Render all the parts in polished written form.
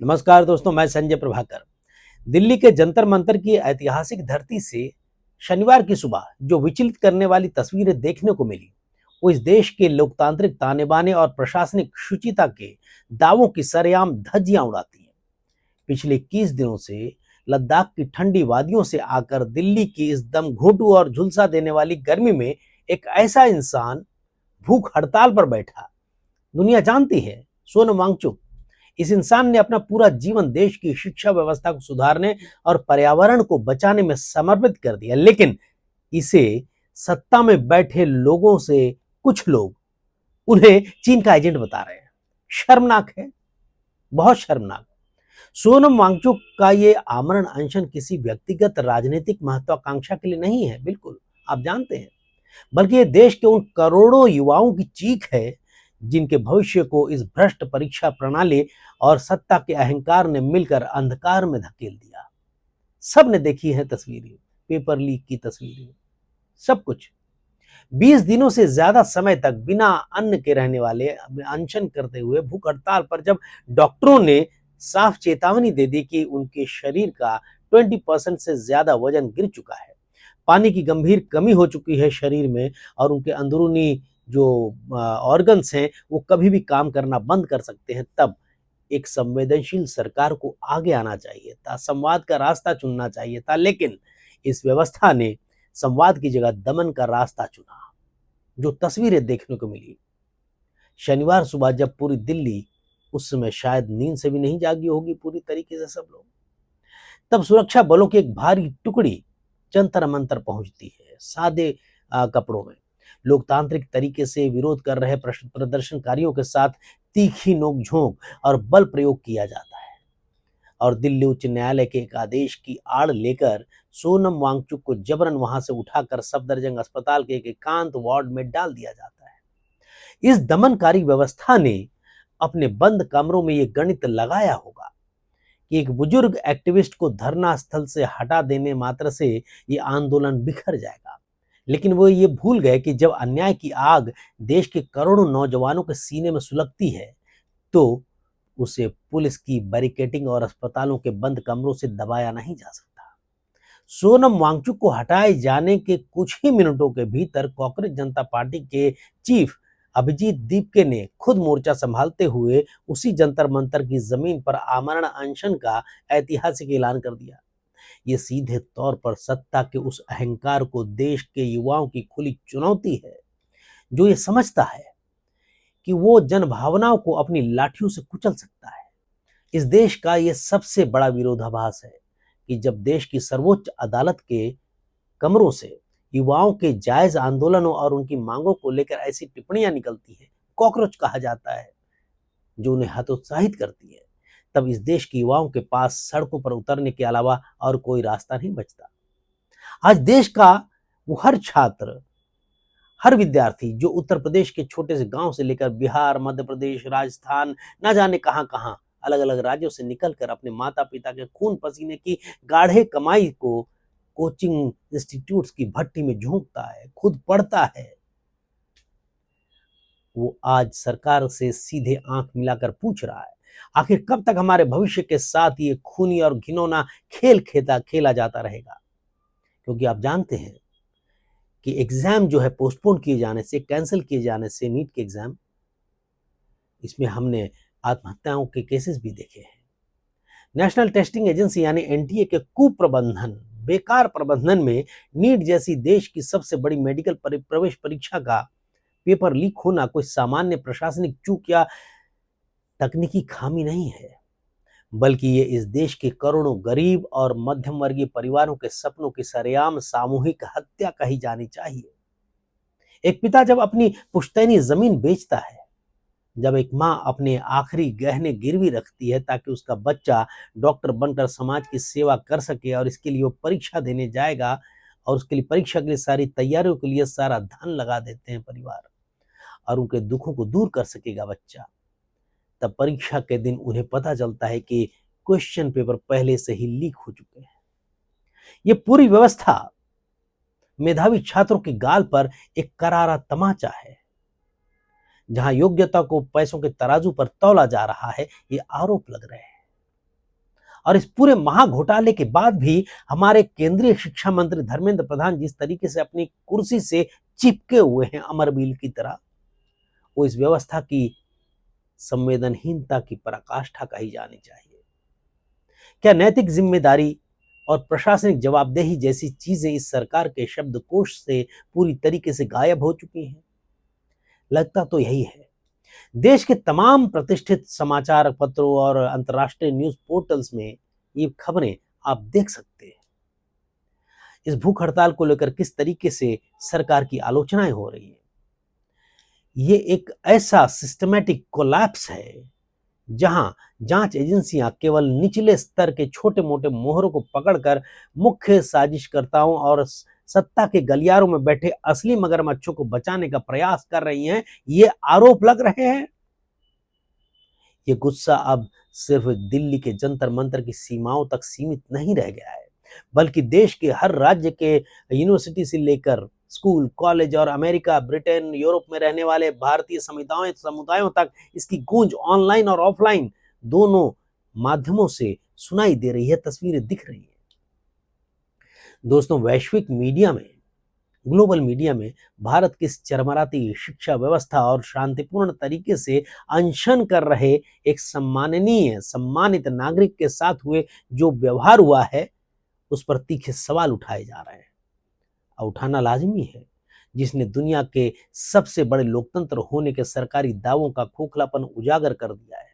नमस्कार दोस्तों, मैं संजय प्रभाकर। दिल्ली के जंतर मंतर की ऐतिहासिक धरती से शनिवार की सुबह जो विचलित करने वाली तस्वीरें देखने को मिली, वो इस देश के लोकतांत्रिक ताने बाने और प्रशासनिक शुचिता के दावों की सरेआम धज्जियां उड़ाती हैं। पिछले 21 दिनों से लद्दाख की ठंडी वादियों से आकर दिल्ली की इस दम घोंटू और झुलसा देने वाली गर्मी में एक ऐसा इंसान भूख हड़ताल पर बैठा, दुनिया जानती है, सोनम वांगचुक। इस इंसान ने अपना पूरा जीवन देश की शिक्षा व्यवस्था को सुधारने और पर्यावरण को बचाने में समर्पित कर दिया, लेकिन इसे सत्ता में बैठे लोगों से कुछ लोग उन्हें चीन का एजेंट बता रहे हैं। शर्मनाक है, बहुत शर्मनाक। सोनम वांगचुक का ये आमरण अनशन किसी व्यक्तिगत राजनीतिक महत्वाकांक्षा के लिए नहीं है, बिल्कुल, आप जानते हैं, बल्कि ये देश के उन करोड़ों युवाओं की चीख है जिनके भविष्य को इस भ्रष्ट परीक्षा प्रणाली और सत्ता के अहंकार ने मिलकर अंधकार में धकेल दिया। सब ने देखी है तस्वीरें, पेपर लीक की तस्वीरें, सब कुछ। 20 दिनों से ज्यादा समय तक बिना अन्न के रहने वाले अनशन करते हुए भूख हड़ताल पर जब डॉक्टरों ने साफ चेतावनी दे दी कि उनके शरीर का 20% से ज्यादा वजन गिर चुका है, पानी की गंभीर कमी हो चुकी है शरीर में और उनके अंदरूनी जो ऑर्गन्स हैं वो कभी भी काम करना बंद कर सकते हैं, तब एक संवेदनशील सरकार को आगे आना चाहिए था, संवाद का रास्ता चुनना चाहिए था, लेकिन इस व्यवस्था ने संवाद की जगह दमन का रास्ता चुना। जो तस्वीरें देखने को मिली शनिवार सुबह, जब पूरी दिल्ली, उस समय शायद नींद से भी नहीं जागी होगी पूरी तरीके से सब लोग, तब सुरक्षा बलों की एक भारी टुकड़ी जंतर मंतर पहुंचती है, सादे कपड़ों में, लोकतांत्रिक तरीके से विरोध कर रहे प्रदर्शनकारियों के साथ तीखी नोकझोंक और बल प्रयोग किया जाता है और दिल्ली उच्च न्यायालय के एक आदेश की आड़ लेकर सोनम वांगचुक को जबरन वहां से उठाकर सफदरजंग अस्पताल के एक एकांत वार्ड में डाल दिया जाता है। इस दमनकारी व्यवस्था ने अपने बंद कमरों में यह गणित लगाया होगा कि एक बुजुर्ग एक्टिविस्ट को धरना स्थल से हटा देने मात्र से ये आंदोलन बिखर जाएगा, लेकिन वो ये भूल गए कि जब अन्याय की आग देश के करोड़ों नौजवानों के सीने में सुलगती है तो उसे पुलिस की बैरिकेडिंग और अस्पतालों के बंद कमरों से दबाया नहीं जा सकता। सोनम वांगचुक को हटाए जाने के कुछ ही मिनटों के भीतर कांग्रेस जनता पार्टी के चीफ अभिजीत दीपके ने खुद मोर्चा संभालते हुए उसी जंतर मंतर की जमीन पर आमरण अनशन का ऐतिहासिक ऐलान कर दिया। ये सीधे तौर पर सत्ता के उस अहंकार को देश के युवाओं की खुली चुनौती है जो ये समझता है कि वो जनभावनाओं को अपनी लाठियों से कुचल सकता है। इस देश का ये सबसे बड़ा विरोधाभास है कि जब देश की सर्वोच्च अदालत के कमरों से युवाओं के जायज आंदोलनों और उनकी मांगों को लेकर ऐसी टिप्पणियां निकलती हैं, कॉकरोच कहा जाता है, जो उन्हें हतोत्साहित करती है, तब इस देश के युवाओं के पास सड़कों पर उतरने के अलावा और कोई रास्ता नहीं बचता। आज देश का वो हर छात्र, हर विद्यार्थी जो उत्तर प्रदेश के छोटे से गांव से लेकर बिहार, मध्य प्रदेश, राजस्थान, ना जाने कहां कहां अलग अलग राज्यों से निकलकर अपने माता पिता के खून पसीने की गाढ़े कमाई को कोचिंग इंस्टीट्यूट्स की भट्टी में झोंकता है, खुद पढ़ता है, वो आज सरकार से सीधे आंख मिलाकर पूछ रहा है, आखिर कब तक हमारे भविष्य के साथ ये खूनी और घिनौना खेल खेला जाता रहेगा। क्योंकि आप जानते हैं कि एग्जाम जो है पोस्टपोन किए जाने से, कैंसिल किए जाने से, नीट के एग्जाम, इसमें हमने आत्महत्याओं के केसेस भी देखे हैं। नेशनल टेस्टिंग एजेंसी यानी एनटीए के कुप्रबंधन, बेकार प्रबंधन में नीट जैसी देश की सबसे बड़ी मेडिकल प्रवेश परीक्षा का पेपर लीक होना कोई सामान्य प्रशासनिक चूक या तकनीकी खामी नहीं है, बल्कि ये इस देश के करोड़ों गरीब और मध्यम वर्गीय परिवारों के सपनों की सरेआम सामूहिक हत्या कही जानी चाहिए। एक पिता जब अपनी पुश्तैनी जमीन बेचता है, जब एक मां अपने आखिरी गहने गिरवी रखती है ताकि उसका बच्चा डॉक्टर बनकर समाज की सेवा कर सके और इसके लिए वो परीक्षा देने जाएगा और उसके लिए परीक्षा के लिए सारी तैयारियों के लिए सारा धन लगा देते हैं परिवार और उनके दुखों को दूर कर सकेगा बच्चा, तब परीक्षा के दिन उन्हें पता चलता है कि क्वेश्चन पेपर पहले से ही लीक हो चुके हैं। ये पूरी व्यवस्था मेधावी छात्रों के गाल पर एक करारा तमाचा है। जहां योग्यता को पैसों के तराजू पर तौला जा रहा है, ये आरोप लग रहे हैं। और इस पूरे महाघोटाले के बाद भी हमारे केंद्रीय शिक्षा मंत्री धर्मेंद्र प्रधान जिस तरीके से अपनी कुर्सी से चिपके हुए हैं अमरबील की तरह, वो इस व्यवस्था की संवेदनहीनता की पराकाष्ठा कही जानी चाहिए। क्या नैतिक जिम्मेदारी और प्रशासनिक जवाबदेही जैसी चीजें इस सरकार के शब्दकोश से पूरी तरीके से गायब हो चुकी हैं? लगता तो यही है। देश के तमाम प्रतिष्ठित समाचार पत्रों और अंतर्राष्ट्रीय न्यूज पोर्टल्स में ये खबरें आप देख सकते हैं। इस भूख हड़ताल को लेकर किस तरीके से सरकार की आलोचनाएं हो रही हैं। ये एक ऐसा सिस्टमैटिक कोलैप्स है जहां जांच एजेंसियां केवल निचले स्तर के छोटे मोटे मोहरों को पकड़कर मुख्य साजिशकर्ताओं और सत्ता के गलियारों में बैठे असली मगरमच्छों को बचाने का प्रयास कर रही हैं, ये आरोप लग रहे हैं। ये गुस्सा अब सिर्फ दिल्ली के जंतर मंतर की सीमाओं तक सीमित नहीं रह गया है, बल्कि देश के हर राज्य के यूनिवर्सिटी से लेकर स्कूल, कॉलेज और अमेरिका, ब्रिटेन, यूरोप में रहने वाले भारतीय समुदायों तक इसकी गूंज ऑनलाइन और ऑफलाइन दोनों माध्यमों से सुनाई दे रही है, तस्वीरें दिख रही हैं। दोस्तों, वैश्विक मीडिया में, ग्लोबल मीडिया में भारत की इस चरमराती शिक्षा व्यवस्था और शांतिपूर्ण तरीके से अनशन कर रहे एक सम्मानित नागरिक के साथ हुए जो व्यवहार हुआ है, उस पर तीखे सवाल उठाए जा रहे हैं और उठाना लाजमी है। जिसने दुनिया के सबसे बड़े लोकतंत्र होने के सरकारी दावों का खोखलापन उजागर कर दिया है।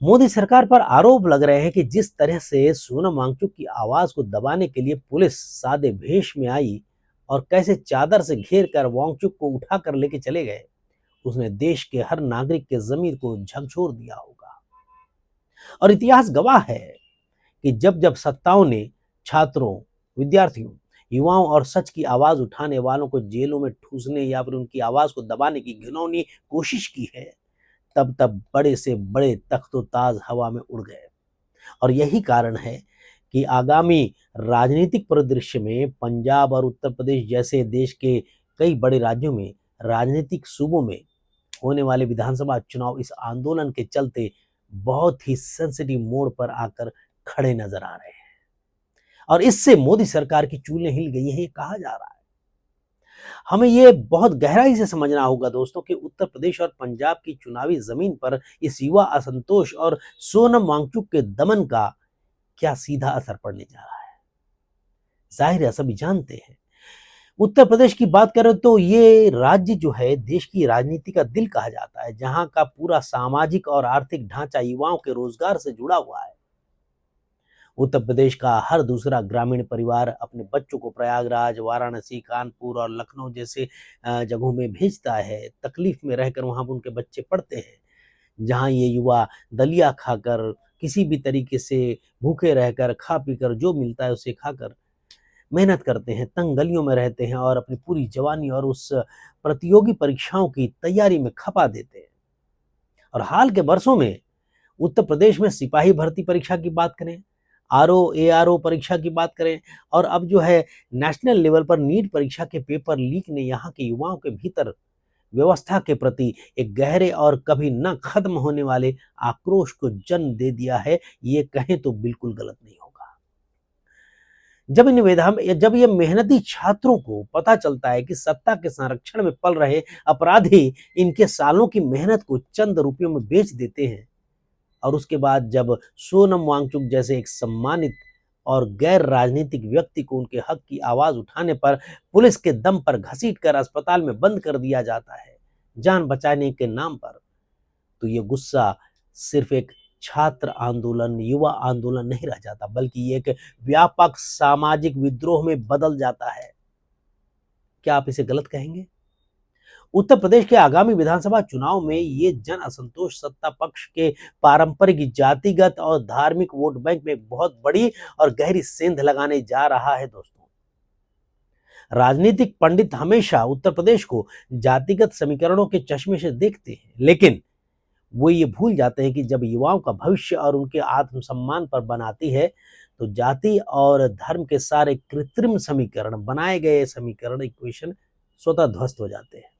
मोदी सरकार पर आरोप लग रहे हैं कि जिस तरह से सोनम वांगचुक की आवाज को दबाने के लिए पुलिस सादे भेष में आई और कैसे चादर से घेर कर वांगचुक को उठा कर लेके चले गए, उसने देश के हर नागरिक के जमीर को झकझोर दिया होगा। और इतिहास गवाह है कि जब जब सत्ताओं ने छात्रों, विद्यार्थियों, युवाओं और सच की आवाज उठाने वालों को जेलों में ठूसने या फिर उनकी आवाज को दबाने की घिनौनी कोशिश की है, तब तब बड़े से बड़े तख्तो ताज हवा में उड़ गए। और यही कारण है कि आगामी राजनीतिक परिदृश्य में पंजाब और उत्तर प्रदेश जैसे देश के कई बड़े राज्यों में, राजनीतिक सूबों में होने वाले विधानसभा चुनाव इस आंदोलन के चलते बहुत ही सेंसिटिव मोड़ पर आकर खड़े नजर आ रहे हैं। और इससे मोदी सरकार की चूलें हिल गई है, ये कहा जा रहा है। हमें ये बहुत गहराई से समझना होगा दोस्तों कि उत्तर प्रदेश और पंजाब की चुनावी जमीन पर इस युवा असंतोष और सोनम वांगचुक के दमन का क्या सीधा असर पड़ने जा रहा है। जाहिर है, सभी जानते हैं। उत्तर प्रदेश की बात करें तो ये राज्य जो है देश की राजनीति का दिल कहा जाता है, जहां का पूरा सामाजिक और आर्थिक ढांचा युवाओं के रोजगार से जुड़ा हुआ है। उत्तर प्रदेश का हर दूसरा ग्रामीण परिवार अपने बच्चों को प्रयागराज, वाराणसी, कानपुर और लखनऊ जैसे जगहों में भेजता है। तकलीफ में रहकर वहां उनके बच्चे पढ़ते हैं, जहां ये युवा दलिया खाकर, किसी भी तरीके से भूखे रहकर, खा पीकर जो मिलता है उसे खाकर मेहनत करते हैं, तंग गलियों में रहते हैं और अपनी पूरी जवानी और उस प्रतियोगी परीक्षाओं की तैयारी में खपा देते हैं। और हाल के वर्षों में उत्तर प्रदेश में सिपाही भर्ती परीक्षा की बात करें, ARO परीक्षा की बात करें, और अब जो है नेशनल लेवल पर नीट परीक्षा के पेपर लीक ने यहाँ के युवाओं के भीतर व्यवस्था के प्रति एक गहरे और कभी न खत्म होने वाले आक्रोश को जन्म दे दिया है। ये कहें तो बिल्कुल गलत नहीं होगा। जब ये मेहनती छात्रों को पता चलता है कि सत्ता के संरक्षण में पल रहे अपराधी इनके सालों की मेहनत को चंद रुपयों में बेच देते हैं, और उसके बाद जब सोनम वांगचुक जैसे एक सम्मानित और गैर राजनीतिक व्यक्ति को उनके हक की आवाज उठाने पर पुलिस के दम पर घसीटकर अस्पताल में बंद कर दिया जाता है जान बचाने के नाम पर, तो ये गुस्सा सिर्फ एक छात्र आंदोलन, युवा आंदोलन नहीं रह जाता, बल्कि ये एक व्यापक सामाजिक विद्रोह में बदल जाता है। क्या आप इसे गलत कहेंगे? उत्तर प्रदेश के आगामी विधानसभा चुनाव में ये जन असंतोष सत्ता पक्ष के पारंपरिक जातिगत और धार्मिक वोट बैंक में एक बहुत बड़ी और गहरी सेंध लगाने जा रहा है। दोस्तों, राजनीतिक पंडित हमेशा उत्तर प्रदेश को जातिगत समीकरणों के चश्मे से देखते हैं, लेकिन वो ये भूल जाते हैं कि जब युवाओं का भविष्य और उनके आत्मसम्मान पर बनाती है, तो जाति और धर्म के सारे कृत्रिम समीकरण, बनाए गए समीकरण, इक्वेशन स्वतः ध्वस्त हो जाते हैं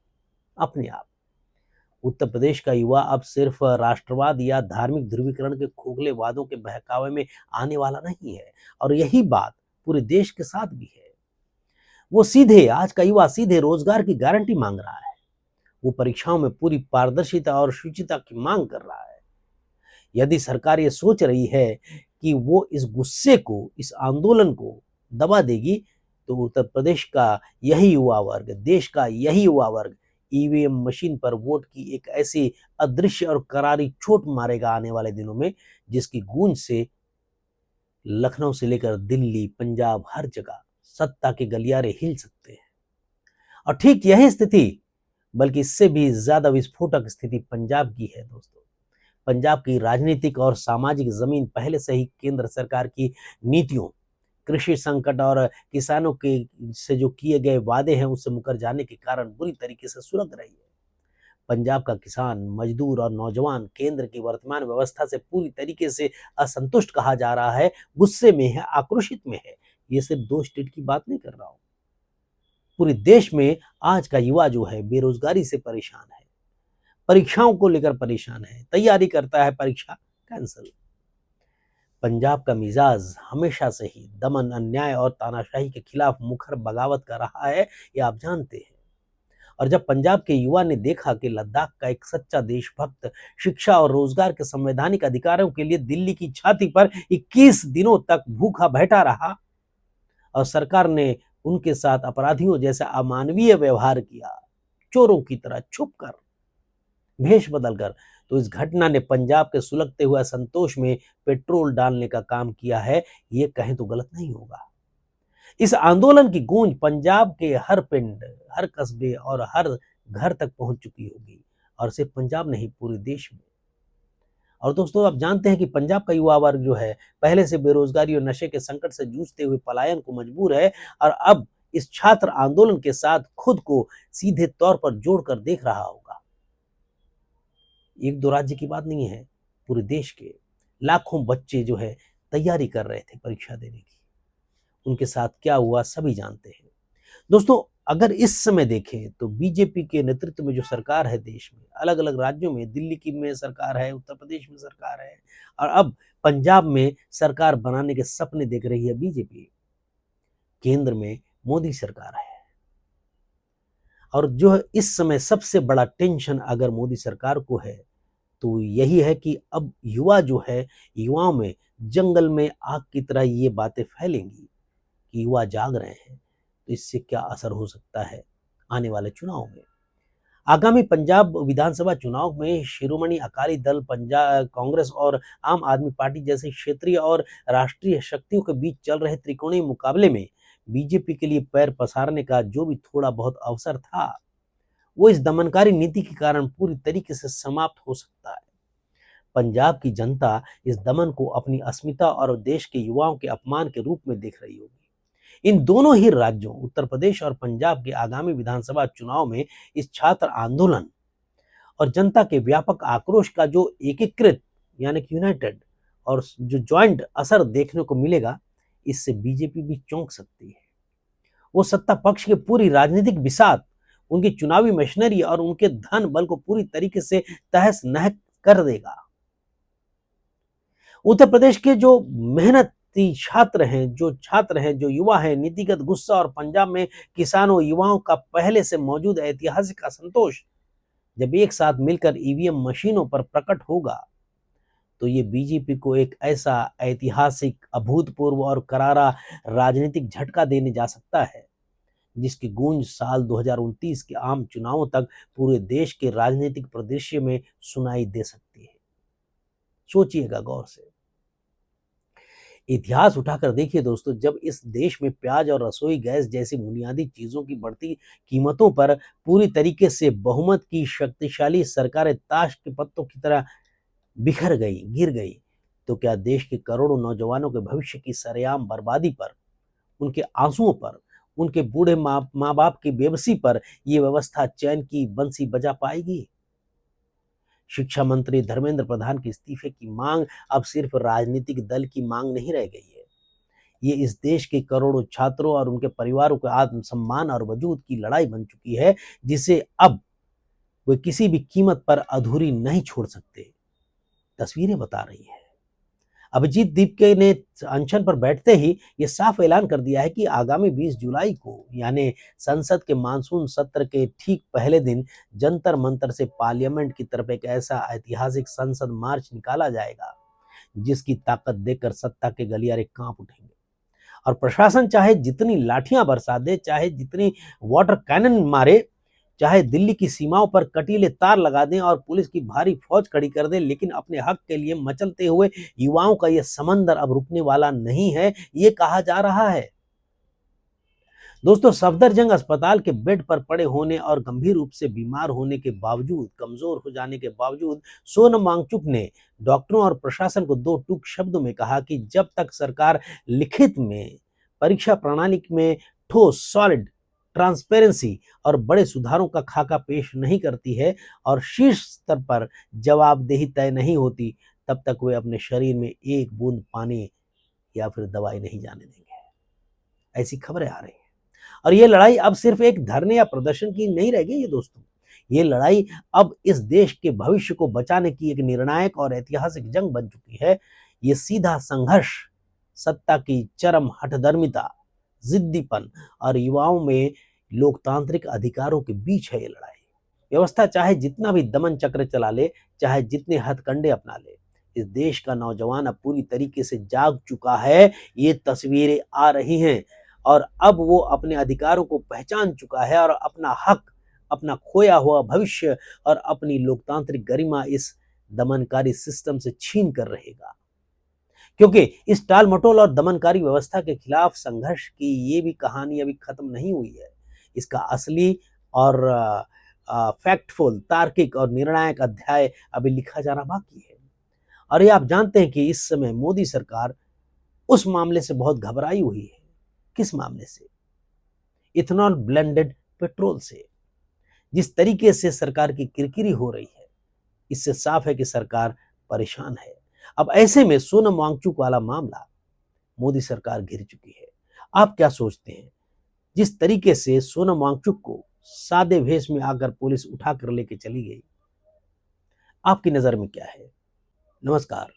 अपने आप। उत्तर प्रदेश का युवा अब सिर्फ राष्ट्रवाद या धार्मिक ध्रुवीकरण के खोखले वादों के बहकावे में आने वाला नहीं है, और यही बात पूरे देश के साथ भी है। वो सीधे आज का युवा सीधे रोजगार की गारंटी मांग रहा है। वो परीक्षाओं में पूरी पारदर्शिता और शुचिता की मांग कर रहा है। यदि सरकार ये सोच रही है कि वो इस गुस्से को, इस आंदोलन को दबा देगी, तो उत्तर प्रदेश का यही युवा वर्ग, देश का यही युवा वर्ग ईवीएम मशीन पर वोट की एक ऐसी अदृश्य और करारी चोट मारेगा आने वाले दिनों में, जिसकी गूंज से लखनऊ से लेकर दिल्ली, पंजाब, हर जगह सत्ता के गलियारे हिल सकते हैं। और ठीक यही स्थिति, बल्कि इससे भी ज्यादा विस्फोटक स्थिति पंजाब की है दोस्तों। पंजाब की राजनीतिक और सामाजिक जमीन पहले से ही केंद्र सरकार की नीतियों, कृषि संकट और किसानों के से जो किए गए वादे हैं उससे मुकर जाने के कारण बुरी तरीके से सुलग रही है। पंजाब का किसान, मजदूर और नौजवान केंद्र की वर्तमान व्यवस्था से पूरी तरीके से असंतुष्ट कहा जा रहा है, गुस्से में है, आक्रोशित में है। ये सिर्फ 2 स्टेट की बात नहीं कर रहा हूं। पूरे देश में आज का युवा जो है बेरोजगारी से परेशान है, परीक्षाओं को लेकर परेशान है, तैयारी करता है, परीक्षा कैंसिल। पंजाब का मिजाज हमेशा से ही दमन, अन्याय और तानाशाही के खिलाफ मुखर बगावत कर रहा है, ये आप जानते हैं। और जब पंजाब के युवा ने देखा कि लद्दाख का एक सच्चा देशभक्त शिक्षा और रोजगार के संवैधानिक अधिकारों के लिए दिल्ली की छाती पर 21 दिनों तक भूखा बैठा रहा और सरकार ने उनके साथ अपराधियों जैसा अमानवीय व्यवहार किया, चोरों की तरह छुपकर, भेष बदलकर, तो इस घटना ने पंजाब के सुलगते हुए असंतोष में पेट्रोल डालने का काम किया है। ये कहें तो गलत नहीं होगा। इस आंदोलन की गूंज पंजाब के हर पिंड, हर कस्बे और हर घर तक पहुंच चुकी होगी, और सिर्फ पंजाब नहीं, पूरे देश में। और दोस्तों, आप जानते हैं कि पंजाब का युवा वर्ग जो है पहले से बेरोजगारी और नशे के संकट से जूझते हुए पलायन को मजबूर है, और अब इस छात्र आंदोलन के साथ खुद को सीधे तौर पर जोड़कर देख रहा होगा। एक दो राज्य की बात नहीं है, पूरे देश के लाखों बच्चे जो है तैयारी कर रहे थे परीक्षा देने की। उनके साथ क्या हुआ सभी जानते हैं। दोस्तों, अगर इस समय देखें तो बीजेपी के नेतृत्व में जो सरकार है देश में, अलग अलग राज्यों में, दिल्ली की में सरकार है, उत्तर प्रदेश में सरकार है, और अब पंजाब में सरकार बनाने के सपने देख रही है बीजेपी। केंद्र में मोदी सरकार है, और जो इस समय सबसे बड़ा टेंशन अगर मोदी सरकार को है तो यही है कि अब युवा जो है, युवाओं में जंगल में आग की तरह ये बातें फैलेंगी कि युवा जाग रहे हैं, तो इससे क्या असर हो सकता है आने वाले चुनाव में। आगामी पंजाब विधानसभा चुनाव में शिरोमणि अकाली दल, पंजाब कांग्रेस और आम आदमी पार्टी जैसी क्षेत्रीय और राष्ट्रीय शक्तियों के बीच चल रहे त्रिकोणीय मुकाबले में बीजेपी के लिए पैर पसारने का जो भी थोड़ा बहुत अवसर था, वो इस दमनकारी नीति के कारण पूरी तरीके से समाप्त हो सकता है। पंजाब की जनता इस दमन को अपनी अस्मिता और देश के युवाओं के अपमान के रूप में देख रही होगी। इन दोनों ही राज्यों, उत्तर प्रदेश और पंजाब के आगामी विधानसभा चुनाव में इस छात्र आंदोलन और जनता के व्यापक आक्रोश का जो एकीकृत यानी कि यूनाइटेड और जो ज्वाइंट असर देखने को मिलेगा, इससे बीजेपी भी चौंक सकती है। वो सत्ता पक्ष की पूरी राजनीतिक बिसात, उनकी चुनावी मशीनरी और उनके धन बल को पूरी तरीके से तहस नहस कर देगा। उत्तर प्रदेश के जो मेहनती छात्र हैं, जो युवा हैं, नीतिगत गुस्सा और पंजाब में किसानों, युवाओं का पहले से मौजूद ऐतिहासिक असंतोष जब एक साथ मिलकर ईवीएम मशीनों पर प्रकट होगा, तो ये बीजेपी को एक ऐसा ऐतिहासिक, अभूतपूर्व और करारा राजनीतिक झटका देने जा सकता है, जिसकी गूंज साल 2029 के आम चुनावों तक पूरे देश के राजनीतिक परिदृश्य में सुनाई दे सकती है। सोचिएगा गौर से। इतिहास उठाकर देखिए दोस्तों, जब इस देश में प्याज और रसोई गैस जैसी बुनियादी चीजों की बढ़ती कीमतों पर पूरी तरीके से बहुमत की शक्तिशाली सरकारें ताश के पत्तों की तरह बिखर गई, गिर गई, तो क्या देश के करोड़ों नौजवानों के भविष्य की सरेआम बर्बादी पर, उनके आंसुओं पर, उनके बूढ़े माँ बाप की बेबसी पर यह व्यवस्था चैन की बंसी बजा पाएगी? शिक्षा मंत्री धर्मेंद्र प्रधान के इस्तीफे की मांग अब सिर्फ राजनीतिक दल की मांग नहीं रह गई है। ये इस देश के करोड़ों छात्रों और उनके परिवारों के आत्मसम्मान और वजूद की लड़ाई बन चुकी है, जिसे अब वे किसी भी कीमत पर अधूरी नहीं छोड़ सकते, तस्वीरें बता रही हैं। अभिजीत दीपके ने अनशन पर बैठते ही ये साफ ऐलान कर दिया है कि आगामी 20 जुलाई को यानी संसद के मानसून सत्र के ठीक पहले दिन जंतर मंतर से पार्लियामेंट की तरफ एक ऐसा ऐतिहासिक संसद मार्च निकाला जाएगा जिसकी ताकत देखकर सत्ता के गलियारे कांप उठेंगे। और प्रशासन चाहे जितनी लाठियां बरसा दे, चाहे जितनी वाटर कैनन मारे, चाहे दिल्ली की सीमाओं पर कटीले तार लगा दें और पुलिस की भारी फौज खड़ी कर दें, लेकिन अपने हक के लिए मचलते हुए युवाओं का यह समंदर अब रुकने वाला नहीं है, ये कहा जा रहा है। दोस्तों, सफदरजंग अस्पताल के बेड पर पड़े होने और गंभीर रूप से बीमार होने के बावजूद, कमजोर हो जाने के बावजूद सोनम वांगचुक ने डॉक्टरों और प्रशासन को दो टूक शब्दों में कहा कि जब तक सरकार लिखित में परीक्षा प्रणाली में ठोस, सॉलिड, ट्रांसपेरेंसी और बड़े सुधारों का खाका पेश नहीं करती है और शीर्ष स्तर पर जवाबदेही तय नहीं होती, तब तक वे अपने शरीर में एक बूंद पानी या फिर दवाई नहीं जाने देंगे। ऐसी खबरें आ रही हैं। और ये लड़ाई अब सिर्फ एक धरने या प्रदर्शन की नहीं रह गई है दोस्तों। ये लड़ाई अब इस देश के भविष्य को बचाने की एक निर्णायक और ऐतिहासिक जंग बन चुकी है। ये सीधा संघर्ष सत्ता की चरम हठधर्मिता, जिद्दीपन और युवाओं में लोकतांत्रिक अधिकारों के बीच है। ये लड़ाई व्यवस्था चाहे जितना भी दमन चक्र चला ले, चाहे जितने हथकंडे अपना ले, इस देश का नौजवान अब पूरी तरीके से जाग चुका है। ये तस्वीरें आ रही हैं और अब वो अपने अधिकारों को पहचान चुका है और अपना हक, अपना खोया हुआ भविष्य और अपनी लोकतांत्रिक गरिमा इस दमनकारी सिस्टम से छीन कर रहेगा। क्योंकि इस टाल मटोल और दमनकारी व्यवस्था के खिलाफ संघर्ष की ये भी कहानी अभी खत्म नहीं हुई है। इसका असली और फैक्टफुल, तार्किक और निर्णायक अध्याय अभी लिखा जाना बाकी है। और ये आप जानते हैं कि इस समय मोदी सरकार उस मामले से बहुत घबराई हुई है। किस मामले से? इथेनॉल ब्लेंडेड पेट्रोल से। जिस तरीके से सरकार की किरकिरी हो रही है, इससे साफ है कि सरकार परेशान है। अब ऐसे में सोनम वांगचुक वाला मामला मोदी सरकार घिर चुकी है। आप क्या सोचते हैं? जिस तरीके से सोनम वांगचुक को सादे भेष में आकर पुलिस उठाकर लेके चली गई, आपकी नजर में क्या है? नमस्कार।